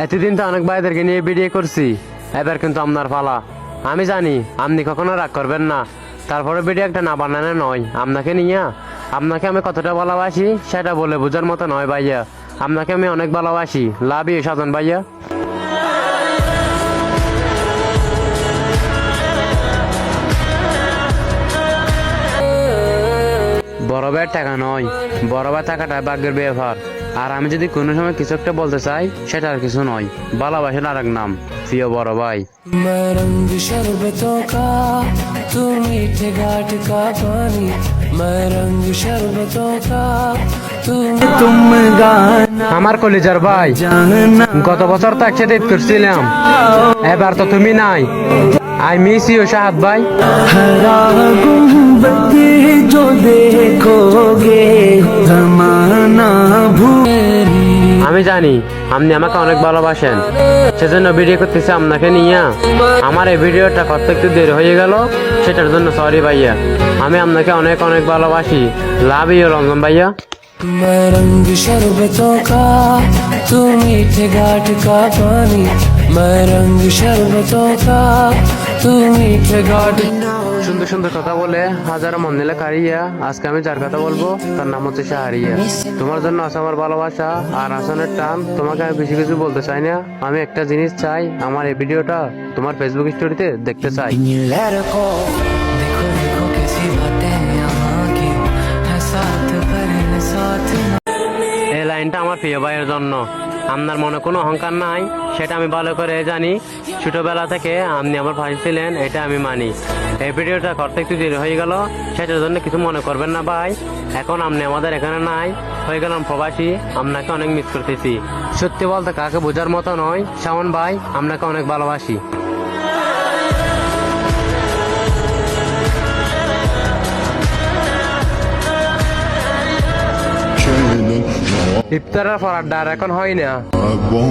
এতদিন তো অনেক ভাইদেরকে নিয়ে ভিডিও করছি, এবার কিন্তু আপনার পালা। আমি জানি আপনি কখনো রাগ করবেন না, তারপরে ভিডিও একটা না বানানো নয়। আপনাকে নিয়ে আপনাকে আমি কতটা ভালোবাসি সেটা বলে বোঝার মতো নয় ভাইয়া। আপনাকে আমি অনেক ভালোবাসি। লাভ ইউ সাধন ভাইয়া। বড় ভাইয়ের টাকা নয়, বড় ভাই টাকাটা ভাগ্যের ব্যাপার। আর আমি যদি কোনো সময় কিছু একটা বলতে চাই সেটা আর কিছু নয়, ভালোবাসার আর এক নাম প্রিয় বড় ভাই। मैं रंग शरबतों का तू मीठे घाट का पानी, मैं रंग शरबतों का तुम गाना আমার কলিজার ভাই, जानना গত বছর তো একসাথে ঈদ করছিলাম, এবার তো তুমি নাই। আই মিস ইউ শাহাদ ভাই। हरा गुंबद जो देखोगे जमाना भूल। আমি জানি আপনি আমাকে অনেক ভালোবাসেন, সেজন্য ভিডিও করতেছি আপনাকে নিয়ে। আমার এই ভিডিওটা করতে একটু দেরি হয়ে গেল, সেটার জন্য সরি ভাইয়া। আমি আপনাকে অনেক অনেক ভালোবাসি। লাভ ইউ রঞ্জন ভাইয়া। मैं रंग शरबतों का तू मीठे घाट का पानी, मैं रंग शरबतों का तू मीठे घाट। সুন্দর সুন্দর কথা বলে হাজারো মন নিলে কারিয়া। আজকে আমি যার কথা বলবো তার নাম হচ্ছে শাহরিয়া। তোমার জন্য আছে আমার ভালোবাসা আর আসানের টান। তোমাকে আমি বেশি কিছু বলতে চাই না, আমি একটা জিনিস চাই, আমার এই ভিডিওটা তোমার ফেসবুক স্টোরিতে দেখতে চাই। देखो देखो कैसी बातें यहाँ की है, साथ पर है साथ ना। এই লাইনটা আমার প্রিয় ভাইয়ের জন্য। আপনার মনে কোনো অহংকার নাই সেটা আমি ভালো করে জানি। ছোটবেলা থেকে আপনি আমার ভাই ছিলেন, এটা আমি মানি। এই ভিডিওটা করতে একটু দেরি হয়ে গেল, সেটার জন্য কিছু মনে করবেন না ভাই। এখন আপনি আমাদের এখানে নাই, হয়ে গেলাম প্রবাসী। আপনাকে অনেক মিস করতেছি। সত্যি বলতে কাকে বোঝার মতো নয় শাওন ভাই, আপনাকে অনেক ভালোবাসি। ইফতারের পর আড্ডা আর এখন হয় না,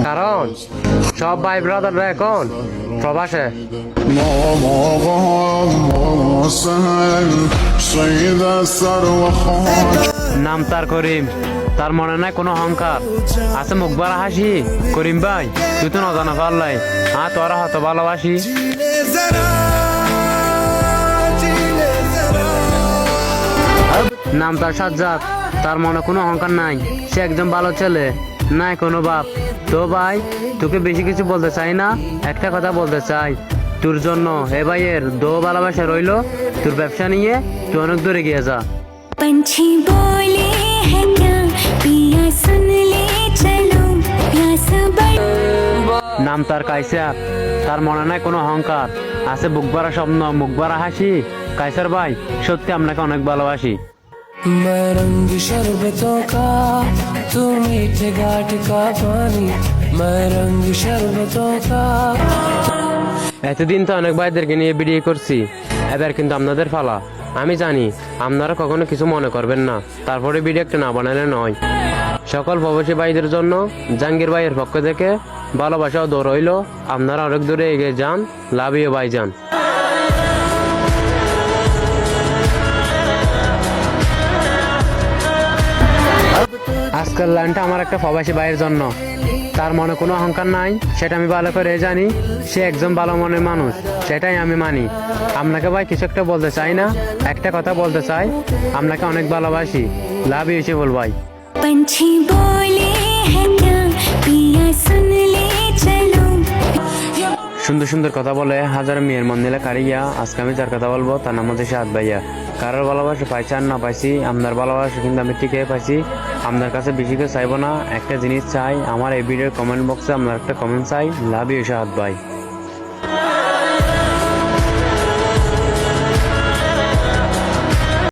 কারণ সব ভাই ব্রাদাররা এখন প্রবাসে। নাম তার করিম, তার মনে নাই কোনো অহংকার, আছে মুখ বাড়া হাসি। করিম ভাই তুই তো নজানা পারলাই, তোরা হয়তো ভালোবাসি। নাম তার সাজ্জাদ, তার মনে কোনো অহংকার নাই, সে একদম ভালো ছেলে, নাই কোনো বাপ। তো ভাই তোকে বেশি কিছু বলতে চাই না, একটা কথা বলতে চাই তোর জন্য। এ ভাইয়ের দো ভালোবাসা রইলো। তোর ব্যবসা নিয়ে তুই অনেক দূরে গিয়ে যা। पंछी बोले हैं क्या पिया सुन ले चलो प्यास बढ़। নাম তার কাইসার, তার মনে নাই কোনো অহংকার, আছে বুক ভরা স্বপ্ন, মুখ ভরা হাসি। কাইসার ভাই সত্যি আপনাকে অনেক ভালোবাসি। मैं रंग शरबतों का तू मीठे घाट का पानी, मैं रंग शरबतों का। এতদিন তো অনেক ভাইদেরকে নিয়ে ভিডিও করছি, এবার কিন্তু আপনাদের ফালা। আমি জানি আপনারা কখনো কিছু মনে করবেন না, তারপরে ভিডিও একটা না বানালে নয়। সকল প্রবাসী ভাইদের জন্য জাহাঙ্গীর ভাইয়ের পক্ষ থেকে ভালোবাসা ও দৌড় হইল। আপনারা অনেক দূরে এগিয়ে যান। লাভ ইউ ভাইজান। আজকের লাইনটা আমার একটা প্রবাসী ভাইয়ের জন্য। তার মনে কোনো অহংকার নাই, সেটা আমি ভালো করে জানি। সে একজন ভালো মনের মানুষ, সেটাই আমি মানি। আপনাকে ভাই কিছু একটা বলতে চাই না, একটা কথা বলতে চাই, আপনাকে অনেক ভালোবাসি। লাভ ইউ শিবুল ভাই। पंछी बोले हैं क्या पिया सुन ले चलो। সুন্দর সুন্দর কথা বলে হাজার মেয়ের মন নিলে কারিয়া। আজকে আমি যার কথা বলবো তার নাম হচ্ছে শাহাদ ভাইয়া। কারোর ভালোবাসা পাইছি আর না পাইছি, আপনার ভালোবাসা কিন্তু আমি ঠিকই পাইছি। আপনার কাছে বেশি কিছু চাইবো না, একটা জিনিস চাই, আমার এই ভিডিওর কমেন্ট বক্সে আপনার একটা কমেন্ট চাই। লাভ ইউ শাহাদ ভাই।